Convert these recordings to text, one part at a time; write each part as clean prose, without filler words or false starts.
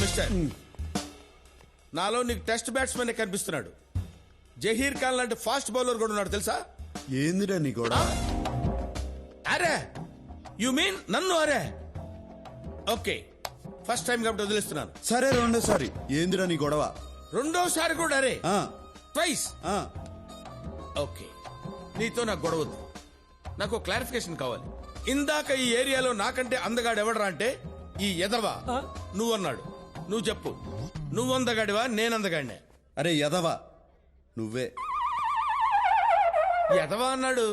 Mister, నాలో నీకు test batsmen కనిపిస్తున్నాడు. జహీర్ ఖాన్ లాంటి ఫాస్ట్ బౌలర్ కూడా ఉన్నాడు తెలుసా? ఏందిరా నీ కూడా? అరే యు మీన్ నన్ను? అరే ఓకే, ఫస్ట్ టైం కాబట్టి వదిలేస్తున్నాను. సరే రెండోసారి. ఏందిరా నీ గొడవ? రెండోసారి కూడా అరే ఆ, ట్వైస్. ఆ. ఓకే, నీతో నాకు గొడవద్దు. నాకు క్లారిఫికేషన్ కావాలి. ఇందాక ఈ ఏరియాలో నాకంటే అందగాడు ఎవడరా అంటే ఈ ఎదవా నువ్వన్నాడు. నువ్వు చెప్పు, నువ్వు అందగాడివా నేను అందగాడినే? అరే యదవా నువ్వే. ఎదవా అన్నాడు.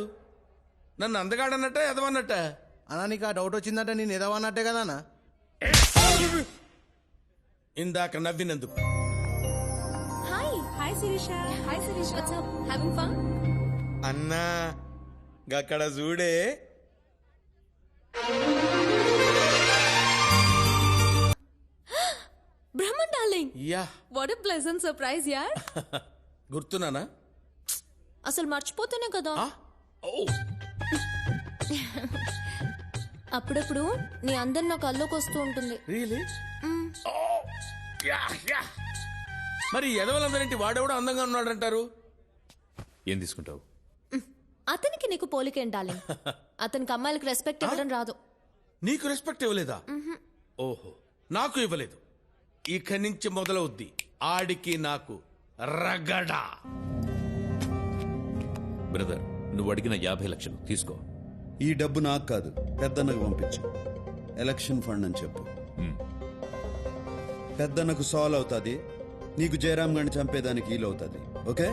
నన్ను అందగాడన్నట్ట ఎదవన్నట్ట? అన్నా నీకు ఆ డౌట్ వచ్చిందంటే నేను ఎదవన్నట్టే కదా అన్న. ఇందాక నవ్వినందుకు. Hi Shirisha. Hi Shirisha. What's up? Having fun? అన్నా గక్కడ చూడే. Brahman darling, yeah what a pleasant surprise యార్. గుర్తున్నానా? అసలు మర్చిపోతేనే కదా. అప్పుడప్పుడు నీ అందరు నా కల్లోకి వస్తూ ఉంటుంది. రియలీ? మరి ఎదవలందరింటి వాడెవడో అందంగా ఉన్నాడంటారు. ఏం తీసుకుంటావు? అతనికి నీకు పోలికేం డార్లింగ్. అతనికి అమ్మాయిలకు రెస్పెక్ట్ ఇవ్వడం రాదు. నీకు రెస్పెక్ట్ ఇవ్వలేదా? ఓహో, నాకు ఇవ్వలేదు. ఇక నుంచి మొదలవుద్ది ఆడికి నాకు రగడా. బ్రదర్, నువ్వు అడిగిన 50 లక్షలు తీసుకో. ఈ డబ్బు నాకు కాదు, పెద్దన్నకు పంపించు. ఎలక్షన్ ఫండ్ అని చెప్పు. పెద్దన్నకు సాల్వ్ అవుతుంది, నీకు జయరామ్ గారిని చంపేదానికి వీలవుతుంది. ఓకే?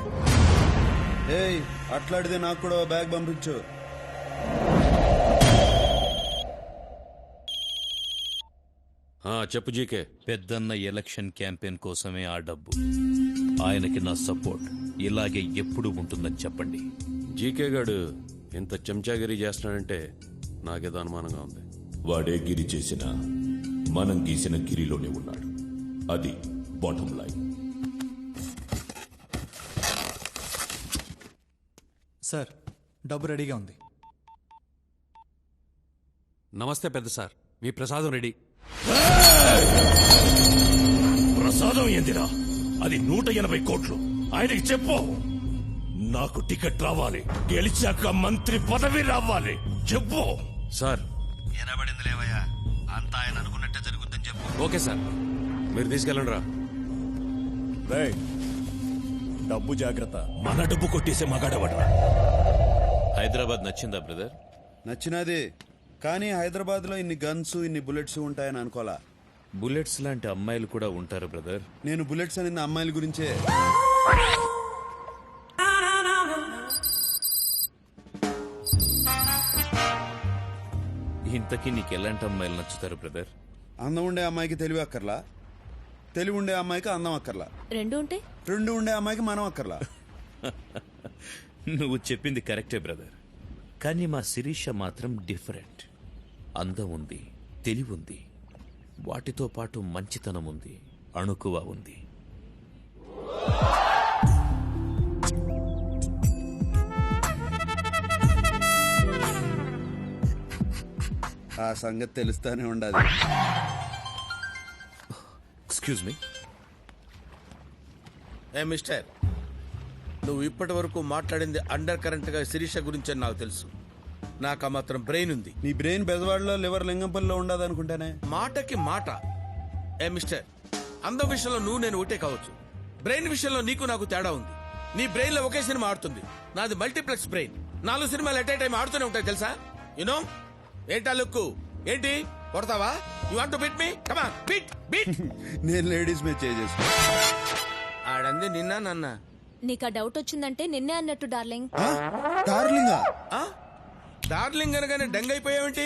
ఏయ్, అట్లాడితే నాకు కూడా బ్యాగ్ పంపించు. చెప్పు జీకే. పెద్దన్న ఎలక్షన్ క్యాంపెయిన్ కోసమే ఆ డబ్బు. ఆయనకి నా సపోర్ట్ ఇలాగే ఎప్పుడు ఉంటుందని చెప్పండి. జీకే గాడు ఎంత చెంచాగిరి చేస్తున్నాడంటే నాకేదో అనుమానంగా ఉంది. వాడే గిరి చేసిన మనం గీసిన గిరిలోనే ఉన్నాడు. అది బాటమ్ లైన్. సార్, డబ్బు రెడీగా ఉంది. నమస్తే పెద్ద సార్, మీ ప్రసాదం రెడీ. ప్రసాదం ఏందిరా? అది 180 కోట్లు. ఆయనకి చెప్పు, నాకు టికెట్ రావాలి, గెలిచాక మంత్రి పదవి రావాలి. చెప్పు సార్. ఎనబడింది లేవయ్యా, అంతా ఆయన అనుకున్నట్టే జరుగుతుందని చెప్పు. ఓకే సార్, మీరు తీసుకెళ్ళండి రా. డబ్బు జాగ్రత్త. మన డబ్బు కొట్టేసే మగాడవడా? హైదరాబాద్ నచ్చిందా బ్రదర్? నచ్చినది, కానీ హైదరాబాద్ లో ఇన్ని గన్స్, ఇన్ని బుల్లెట్స్ ఉంటాయని అనుకోలా. బుల్లెట్స్ లాంటి అమ్మాయిలు కూడా ఉంటారు బ్రదర్. నేను బుల్లెట్స్ అనేది అమ్మాయిల గురించే. ఇంతకీ నీకు ఎలాంటి అమ్మాయిలు నచ్చుతారు బ్రదర్? అందం ఉండే అమ్మాయికి తెలివి అక్కర్లా, తెలివి ఉండే అమ్మాయికి అందం అక్కర్లా, రెండు ఉంటే రెండు ఉండే అమ్మాయికి మనం అక్కర్లా. నువ్వు చెప్పింది కరెక్టే బ్రదర్, కానీ మా శిరీష మాత్రం డిఫరెంట్. అందం ఉంది, తెలివి ఉంది, వాటితో పాటు మంచితనం ఉంది, అణుకువ ఉంది. ఆ సంగతి తెలుస్తానే ఉండాలి. Excuse me. ఏ మిస్టర్, నువ్వు ఇప్పటి వరకు మాట్లాడింది అండర్ కరెంట్ గా శిరీష గురించి నాకు తెలుసు. నాకు ఆ మాత్రం బ్రెయిన్ ఉంది. నీ బ్రెయిన్ బెజవాడలో, లివర్ లింగంపల్లిలో ఉండదు అనుకుంటానే. మాటకి మాట. ఏ మిస్టర్, అందం విషయంలో నువ్వు నేను ఒకటే కావచ్చు, బ్రెయిన్ విషయంలో నీకు నాకు తేడా ఉంది. నీ బ్రెయిన్ లో ఒకే సినిమా ఆడుతుంది, నాది మల్టీప్లెక్స్ బ్రెయిన్. 4 సినిమాలు ఎట్ ఏ టైం ఆడుతూనే ఉంటాయి తెలుసా? యునో ఏంటా లుక్కు? ఏంటి కొడతావా? You want to beat me? Come on, beat beat. నేను లేడీస్ మీద చేసుకుంటా. ఆడంది నిన్న నన్న. నీకు ఆ డౌట్ వచ్చిందంటే నిన్నే అన్నట్టు డార్లింగ్. డార్లింగా? డార్లింగ్ అనగానే డంగ్ అయిపోయావేంటి?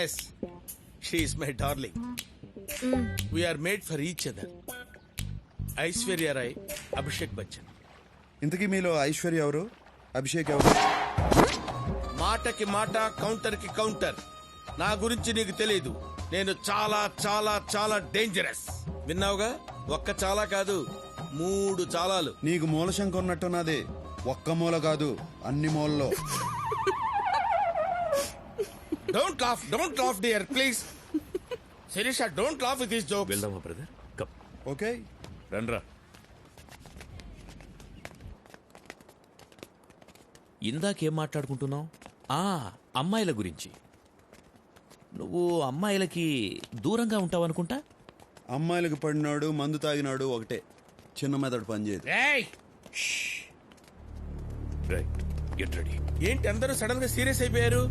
Yes, she's my darling. We're made for each other. Aishwarya Rai, Abhishek Bachchan. ఇంతకీ మీలో ఐశ్వర్య ఎవరు, అభిషేక్ ఎవరు? మాటకి మాట, కౌంటర్ కి కౌంటర్. నా గురించి నీకు తెలీదు. నేను చాలా చాలా చాలా డేంజరస్. విన్నావుగా? ఒక్క చాలా కాదు, 3 చాలాలు. నీకు మూలశంక ఉన్నట్టున్నది. ఒక్క మూల కాదు, అన్ని మూలలో. Don't laugh dear please. Sirisha don't laugh with this jokes. వెళ్దామా బ్రదర్? కమ్ ఓకే రండ్రా. ఇందాకేం మాట్లాడుకుంటున్నావు? అమ్మాయిల గురించి. నువ్వు అమ్మాయిలకి దూరంగా ఉంటావనుకుంటా. అమ్మాయిలకు పడినాడు మందు తాగినాడు ఒకటే, చిన్న మెదడు పనిచేయదు. రేయ్, రైట్, గెట్ రెడీ. ఏంటి అందరూ సడన్ గా సీరియస్ అయిపోయారు?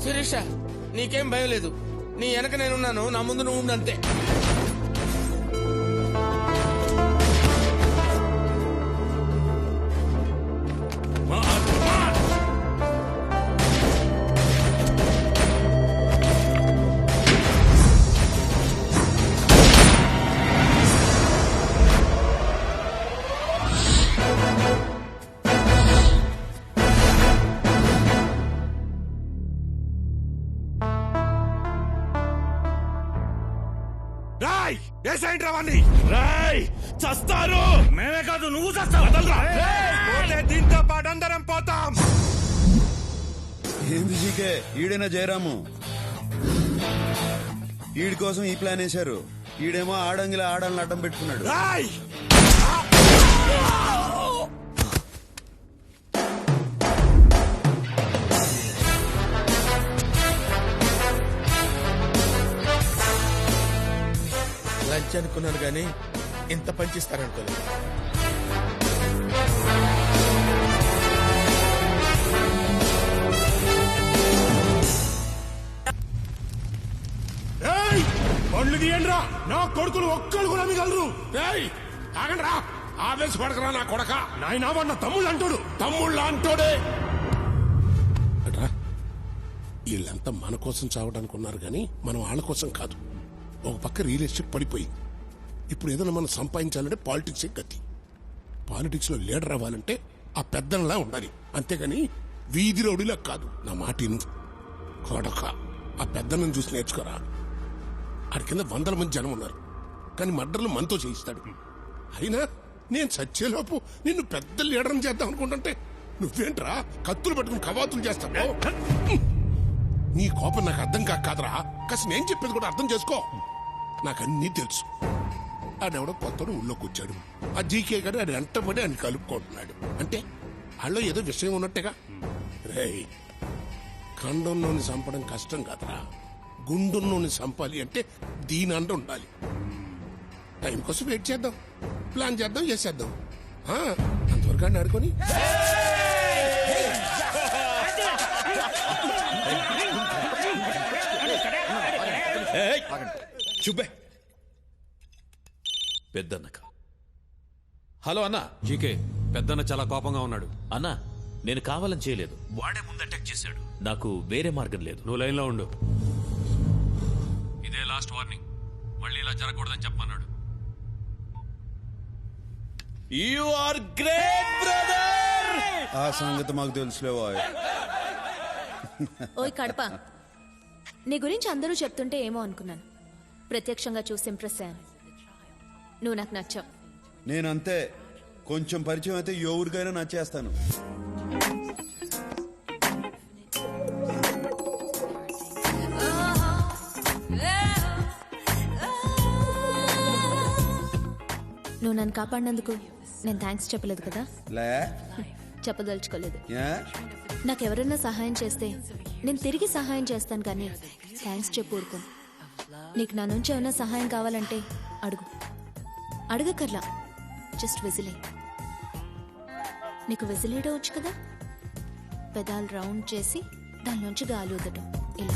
శిరీష నీకేం భయం లేదు, నీ వెనక నేనున్నాను, నా ముందు నువ్వు ఉండు అంతే. రాయ్ చస్తారు. మేమే కాదు నువ్వు చస్తావు. దీంతో పాటు అందరం పోతాం. ఏంది జీకే, ఈడేనా జయరాము? ఈడి కోసం ఈ ప్లాన్ వేశారు. ఈడేమో ఆడంగిలా ఆడాలని అడ్డం పెట్టుకున్నాడు. రాయ్ లంచ్ అనుకున్నాను కానీ ఇంత పంచిస్తారనుకోలేదు. పళ్ళు తీయండి రా. నా కొడుకులు ఒక్కరు కూడా మిగలరు. ఆగండి రా, ఆవేశపడకరా నా కొడక. నాయన వాడు నా తమ్ముళ్ళు అంటాడు. తమ్ముళ్ళ అంటాడే. వీళ్ళంతా మన కోసం చావడానికి ఉన్నారు కానీ మనం వాళ్ళ కోసం కాదు. ఒక పక్క రియల్ ఎస్టేట్ పడిపోయింది. ఇప్పుడు ఏదైనా మనం సంపాదించాలంటే పాలిటిక్స్ గతి. పాలిటిక్స్ లో లీడర్ అవ్వాలంటే ఆ పెద్దలా ఉండాలి, అంతేగాని వీధి రౌడీలా కాదు. నా మాట కొడక, ఆ పెద్దలను చూసి నేర్చుకోరా. ఆడి కింద 100 మంది జనం ఉన్నారు, కానీ మర్డర్లు మనతో చేయిస్తాడు. అయినా నేను చచ్చేలోపు నిన్ను పెద్ద లీడర్ని చేద్దాం అనుకుంటుంటే నువ్వేంట్రా కత్తులు పట్టుకుని కవాతులు చేస్తావు. నీ కోపం నాకు అర్థం కాదురా. కాస్త నేను చెప్పేది కూడా అర్థం చేసుకో. నాకన్నీ తెలుసు. ఆడెవడో కొత్తడు ఊళ్ళోకి వచ్చాడు. ఆ జీకే గారు ఆడు వెంటబడి ఆయన కలుపుకుంటున్నాడు. అంటే వాళ్ళలో ఏదో విషయం ఉన్నట్టుగా. రేయ్, ఖండంలోని చంపడం కష్టం కాదురా. గుండుల్లోని చంపాలి అంటే దీని అండ ఉండాలి. టైం కోసం వెయిట్ చేద్దాం, ప్లాన్ చేద్దాం, చేసేద్దాం. అంతవరకు అని ఆడుకొని చుబ్బే పెద్దన్నక. హలో అన్నా. జీకే పెద్దన్న చాలా కోపంగా ఉన్నాడు. అన్నా, నేను కావాలని చేయలేదు. వాడే ముందు అటాక్ చేశాడు. నాకు వేరే మార్గం లేదు. నువ్వు లైన్లో ఉండు. ఇదే లాస్ట్ వార్నింగ్. మళ్ళీ ఇలా జరగకూడదని చెప్పమన్నాడు. You are great brother. ఆ సంగతి మాకు తెలుసులేవా. ఓయ్ కడప, నీ గురించి అందరూ చెప్తుంటే ఏమో అనుకున్నాను. ప్రత్యక్షంగా చూసి ఇంప్రెస్ అయ్యాను. నువ్వు నాకు నచ్చావు. నేనంతే, కొంచెం పరిచయం అయితే ఎవరికైనా నచ్చేస్తాను. నువ్వు నన్ను కాపాడినందుకు నేను థ్యాంక్స్ చెప్పలేదు కదా. లే, చెప్పదలుచుకోలేదు. ఏ? నాకెవరన్నా సహాయం చేస్తే నేను తిరిగి సహాయం చేస్తాను, కానీ థ్యాంక్స్ చెప్పు ఊరుకోను. నీకు నా నుంచి ఏమైనా సహాయం కావాలంటే అడుగు. అడగకర్లా, జస్ట్ విజిలే. నీకు విజిలేయడం వచ్చు కదా. పెదాలు రౌండ్ చేసి దానిలోంచి గాలి వదటం ఇలా.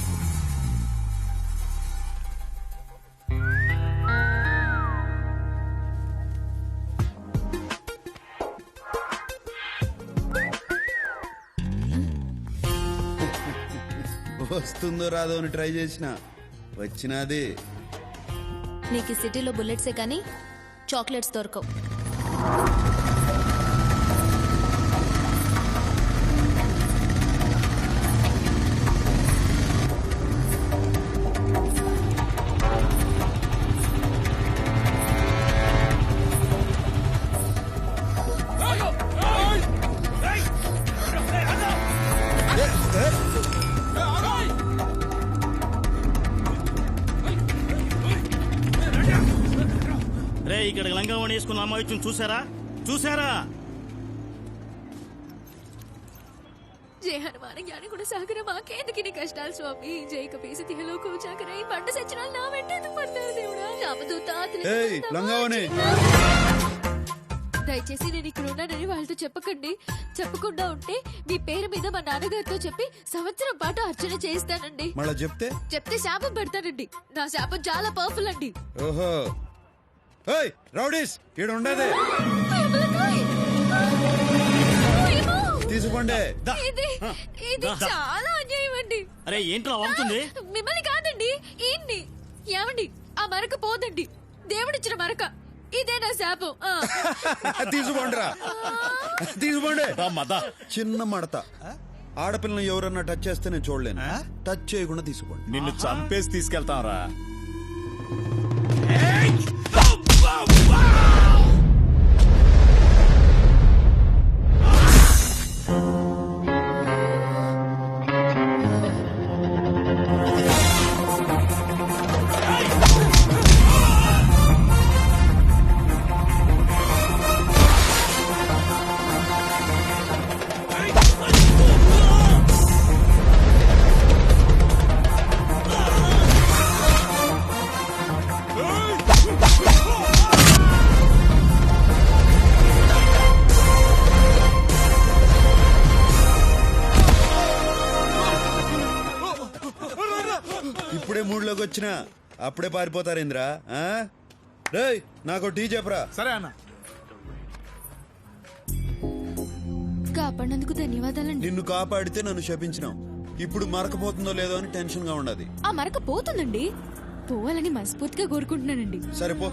వస్తుందో రాదో అని ట్రై చేసిన వచ్చినది. నీకు ఈ సిటీలో బుల్లెట్సే కానీ చాక్లెట్స్ దొరకవు. రే ఇక్కడ లంగావణి వేసుకున్న అమ్మాయి చూసారా చూసారా? జయ హనుమాన జ్ఞాని కూడా సాగర మాకేందుకు నీ కష్టాలు స్వామి. జై కపీసి తిహలో కూచాకరై పంట సచ్చినాలు నా వెంట ఎందుకు పడతారు దేవుడా? రామదూత ఏయ్, లంగావణి. దయచేసి నేను ఇక్కడ ఉన్నానని వాళ్ళతో చెప్పకండి. చెప్పకుండా ఉంటే మీ పేరు మీద మా నాన్నగారితో చెప్పి సంవత్సరం పాటు అర్చన చేయిస్తానండి. మళ్ళా చెప్తే శాపం పెడతానండి. నా శాపం చాలా పవర్ఫుల్ అండి. ఓహో. ఏయ్ రౌడీస్, ఈడ ఉండేదే తీసుకోండి. ఇది చాలా అన్యాయం అండి. అరే ఏంట్రా అవుతుంది? మిమ్మల్ని కాదండి, ఈయన్ని. ఏమండి, ఆ మరక పోదండి. దేవుడిచ్చిన మరక. ఇదే నా శాపం. తీసుకోండిరా, తీసుకోండి. చిన్న మడత. ఆడపిల్లని ఎవరన్నా టచ్ చేస్తే నేను చూడలేను. టచ్ చేయకుండా తీసుకోండి. నిన్ను చంపేసి తీసుకెళ్తాం రా. ఇప్పుడే మూడ్లోకి వచ్చినా అప్పుడే పారిపోతారేంద్రా? రేయ్, నాకు టీ చెప్పరా. సరే అన్న. కాపాడినందుకు ధన్యవాదాలండి. నిన్ను కాపాడితే నన్ను శపించినావు. ఇప్పుడు మరకపోతుందో లేదో అని టెన్షన్ గా ఉండదు. ఆ మరక పోతుందండి. పోవాలని మనస్ఫూర్తిగా కోరుకుంటున్నానండి. సరిపో.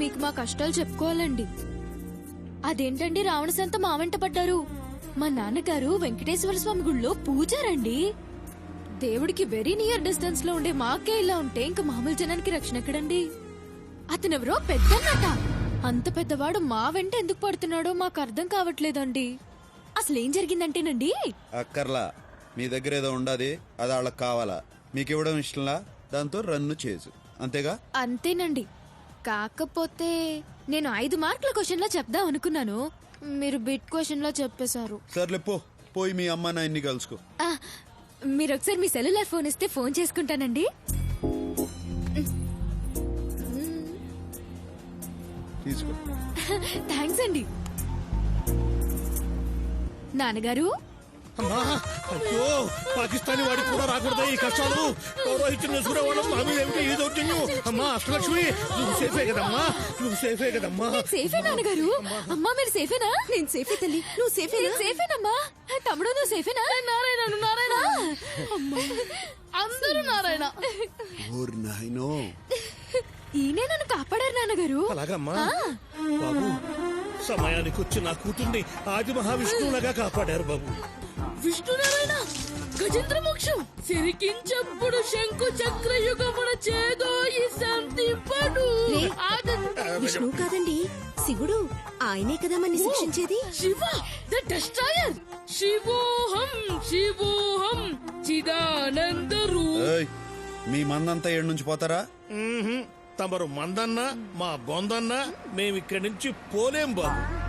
మీకు మా కష్టాలు చెప్పుకోవాలండి. అదేంటండి, రావణ సంత మా వెంట పడ్డారు. మా నాన్నగారు వెంకటేశ్వర స్వామి గుళ్ళో పూజారండి. దేవుడికి వెరీ నియర్ డిస్టెన్స్ లో ఉండే మాకే ఇలా ఉంటే ఇంకా మామూలు జనానికి రక్షణ ఎక్కడండి? అతనెవరో పెద్దన్నట. అంత పెద్దవాడు మా వెంట ఎందుకు పడుతున్నాడో మాకు అర్థం కావట్లేదండి. అసలేం జరిగిందంటేనండి, అక్కర్లా, మీ దగ్గర ఏదో ఉండదు, అది వాళ్ళకి కావాలా? మీకు ఇవ్వడం ఇష్టంలా? దాంతో రన్ను చేసు, అంతేగా? అంతేనండి. కాకపోతే నేను 5 మార్కుల క్వశ్చన్ లా చెప్దాం అనుకున్నాను. మీరు బిట్ క్వశ్చన్ లా చెప్పేశారు. సర్లే పో, పోయి మీ అమ్మ నాయన్ని కలుసుకో. మీరు ఒకసారి మీ సెల్యులార్ ఫోన్ ఇస్తే ఫోన్ చేసుకుంటానండి. తీసుకో. థ్యాంక్స్ అండి. నాన్నగారు, అయ్యో, పాకిస్తానీ వాడికి కూడా రాకూడదా ఈ కష్టాలు? పౌరోహిత్యం చేసుకునేవాళ్ళం మా మీద ఏమిటో ఈ దౌర్జన్యం? అమ్మా అష్టలక్ష్మి, నువ్వు సేఫే కదమ్మా? నువ్వు సేఫే కదమ్మా? సేఫే నాన్నగారు. అమ్మా మీరు సేఫేనా? నేను సేఫే తల్లి. నువ్వు సేఫే? సేఫేనమ్మా. తమ్ముడు నువ్వు సేఫేనా? నారాయణ నారాయణ. అందరూ నారాయణ. ఓర్ నాయనో, ఈయనే నన్ను కాపాడారు నాన్నగారు. అలాగమ్మా. బాబు, సమయానికి వచ్చి నా కూతుర్ని ఆది మహావిష్ణువులాగా కాపాడారు బాబు. విష్ణునారాయణ గజేంద్ర మోక్షం సిరికించప్పుడు శంకు చక్రయుగమున చేదో ఈ సంతింపడు. విష్ణు కాదండి, శివుడు. ఆయనే కదా మన శిక్షించేది. Shiva the destroyer. శివోహం శివోహం చిదానంద రూప. మీ మందంతా ఏడు నుంచి పోతారా? తమరు మందన్నా మా బొందన్నా మేమిక్కడి నుంచి పోలేం బాబు.